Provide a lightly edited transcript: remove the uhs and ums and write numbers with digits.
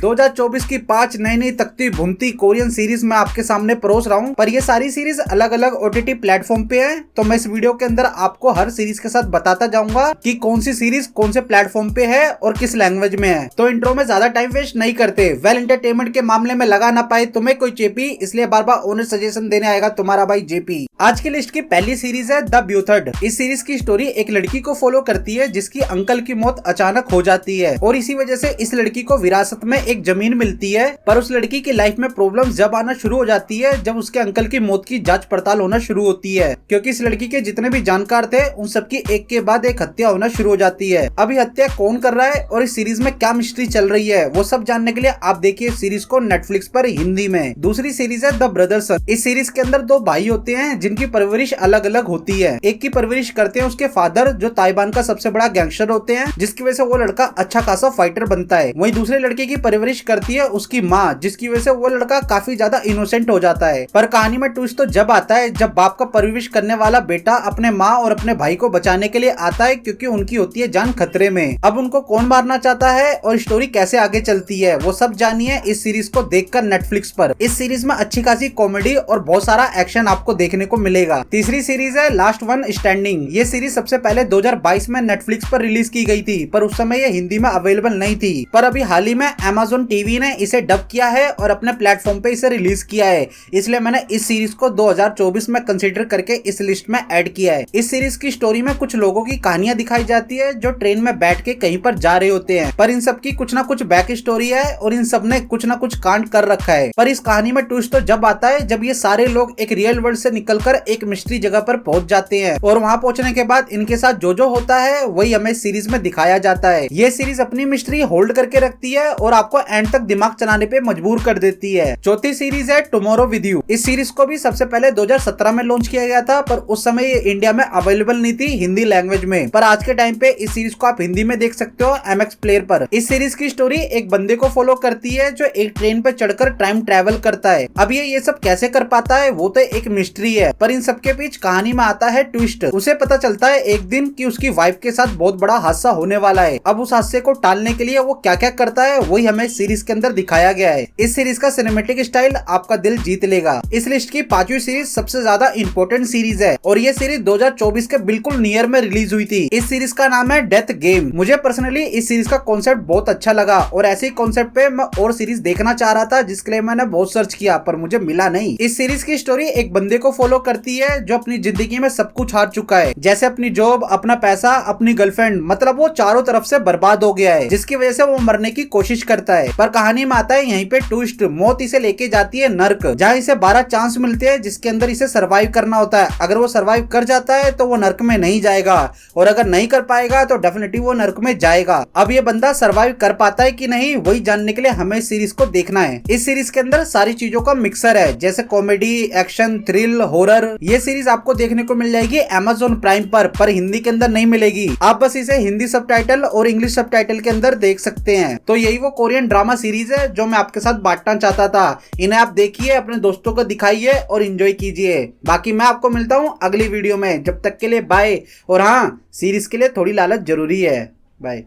2024 की 5 नई तकती भुनती Korean series मैं आपके सामने परोस रहा हूँ, पर ये सारी सीरीज अलग अलग OTT प्लेटफॉर्म पे है। तो मैं इस वीडियो के अंदर आपको हर सीरीज के साथ बताता जाऊंगा कि कौन सी सीरीज कौन से प्लेटफॉर्म पे है और किस लैंग्वेज में है। तो इंट्रो में ज्यादा टाइम वेस्ट नहीं करते, वेल एंटरटेनमेंट के मामले में लगा ना पाए तुम्हें कोई चेपी, इसलिए बार बार ओनर सजेशन देने आएगा तुम्हारा भाई जेपी। आज की लिस्ट की पहली सीरीज है द ब्यूथर्ड। इस सीरीज की स्टोरी एक लड़की को फॉलो करती है जिसकी अंकल की मौत अचानक हो जाती है और इसी वजह से इस लड़की को विरासत में एक जमीन मिलती है। पर उस लड़की की लाइफ में प्रॉब्लम्स जब आना शुरू हो जाती है जब उसके अंकल की मौत की जांच पड़ताल होना शुरू होती है, क्योंकि इस लड़की के जितने भी जानकार थे उन सबकी एक के बाद एक हत्या होना शुरू हो जाती है। अभी हत्या कौन कर रहा है और इस सीरीज में क्या मिस्ट्री चल रही है वो सब जानने के लिए आप देखिए सीरीज को नेटफ्लिक्स पर हिंदी में। दूसरी सीरीज है द ब्रदर्स। इस सीरीज के अंदर दो भाई होते हैं जिनकी परवरिश अलग अलग होती है। एक की परवरिश करते हैं उसके फादर जो ताइवान का सबसे बड़ा गैंगस्टर होते हैं, जिसकी वजह से वो लड़का अच्छा खासा फाइटर बनता है। वहीं दूसरे लड़के की परवरिश करती है उसकी माँ, जिसकी वजह से वो लड़का काफी ज्यादा इनोसेंट हो जाता है। पर कहानी में ट्विस्ट तो जब आता है जब बाप का परवरिश करने वाला बेटा अपने माँ और अपने भाई को बचाने के लिए आता है, क्योंकि उनकी होती है जान खतरे में। अब उनको कौन मारना चाहता है और स्टोरी कैसे आगे चलती है वो सब जानिए इस सीरीज को देखकर नेटफ्लिक्स पर। इस सीरीज में अच्छी खासी कॉमेडी और बहुत सारा एक्शन आपको देखने को मिलेगा। तीसरी सीरीज है लास्ट वन स्टैंडिंग। ये सीरीज सबसे पहले 2022 में नेटफ्लिक्स पर रिलीज की गई थी, पर उस समय ये हिंदी में अवेलेबल नहीं थी। पर अभी हाल ही में Amazon टीवी ने इसे डब किया है और अपने प्लेटफॉर्म पे इसे रिलीज किया है, इसलिए मैंने इस सीरीज को 2024 में कंसीडर करके इस लिस्ट में ऐड किया है। इस सीरीज की स्टोरी में कुछ लोगों की कहानियां दिखाई जाती है जो ट्रेन में बैठ के कहीं पर जा रहे होते हैं, पर इन सब की कुछ ना कुछ बैक स्टोरी है और इन सब ने कुछ ना कुछ कांड कर रखा है। पर इस कहानी में ट्विस्ट तो जब आता है जब ये सारे लोग एक रियल वर्ल्ड से निकलकर एक मिस्ट्री जगह पर पहुंच जाते हैं और वहां पहुंचने के बाद इनके साथ जो होता है वही हमें सीरीज में दिखाया जाता है। ये सीरीज अपनी मिस्ट्री होल्ड करके रखती है और आपको एंड तक दिमाग चलाने पे मजबूर कर देती है। चौथी सीरीज है टुमारो विद यू। इस सीरीज को भी सबसे पहले 2017 में लॉन्च किया गया था, पर उस समय ये इंडिया में अवेलेबल नहीं थी हिंदी लैंग्वेज में। पर आज के टाइम पे इस सीरीज को आप हिंदी में देख सकते हो MX प्लेयर पर। इस सीरीज की स्टोरी एक बंदे को फॉलो करती है जो एक ट्रेन पे चढ़कर टाइम ट्रेवल करता है। अब ये सब कैसे कर पाता है वो तो एक मिस्ट्री है, पर इन सबके बीच कहानी में आता है ट्विस्ट। उसे पता चलता है एक दिन कि उसकी वाइफ के साथ बहुत बड़ा हादसा होने वाला है। अब उस हादसे को टालने के लिए वो क्या क्या करता है वही हमें सीरीज के अंदर दिखाया गया है। इस सीरीज का सिनेमैटिक स्टाइल आपका दिल जीत लेगा। इस लिस्ट की पांचवी सीरीज सबसे ज्यादा इंपॉर्टेंट सीरीज है और ये सीरीज 2024 के बिल्कुल नियर में रिलीज हुई थी। इस सीरीज का नाम है डेथ गेम। मुझे पर्सनली इस सीरीज का कॉन्सेप्ट बहुत अच्छा लगा और ऐसे ही कॉन्सेप्ट पे मैं और सीरीज देखना चाह रहा था, जिसके लिए मैंने बहुत सर्च किया पर मुझे मिला नहीं। इस सीरीज की स्टोरी एक बंदे को फॉलो करती है जो अपनी जिंदगी में सब कुछ हार चुका है, जैसे अपनी जॉब, अपना पैसा, अपनी गर्लफ्रेंड, मतलब वो चारों तरफ से बर्बाद हो गया है, जिसकी वजह से वो मरने की कोशिश करता है। पर कहानी में आता है यहीं पे ट्विस्ट। मौत इसे लेके जाती है नर्क, जहाँ इसे 12 चांस मिलते हैं जिसके अंदर इसे सर्वाइव करना होता है। अगर वो सर्वाइव कर जाता है तो वो नर्क में नहीं जाएगा और अगर नहीं कर पाएगा तो डेफिनेटली वो नर्क में जाएगा। अब ये बंदा सर्वाइव कर पाता है कि नहीं वही जानने के लिए हमें इस सीरीज को देखना है। इस सीरीज के अंदर सारी चीजों का मिक्सर है, जैसे कॉमेडी, एक्शन, थ्रिल, हॉरर। ये सीरीज आपको देखने को मिल जाएगी Amazon प्राइम पर हिंदी के अंदर नहीं मिलेगी। आप बस इसे हिंदी सबटाइटल और इंग्लिश सबटाइटल के अंदर देख सकते हैं। तो यही वो कोरियन ड्रामा सीरीज है जो मैं आपके साथ बांटना चाहता था। इन्हें आप देखिए, अपने दोस्तों को दिखाइए और एंजॉय कीजिए। बाकी मैं आपको मिलता हूँ अगली वीडियो में, जब तक के लिए बाय। और हाँ, सीरीज के लिए थोड़ी लालच जरूरी है। बाय।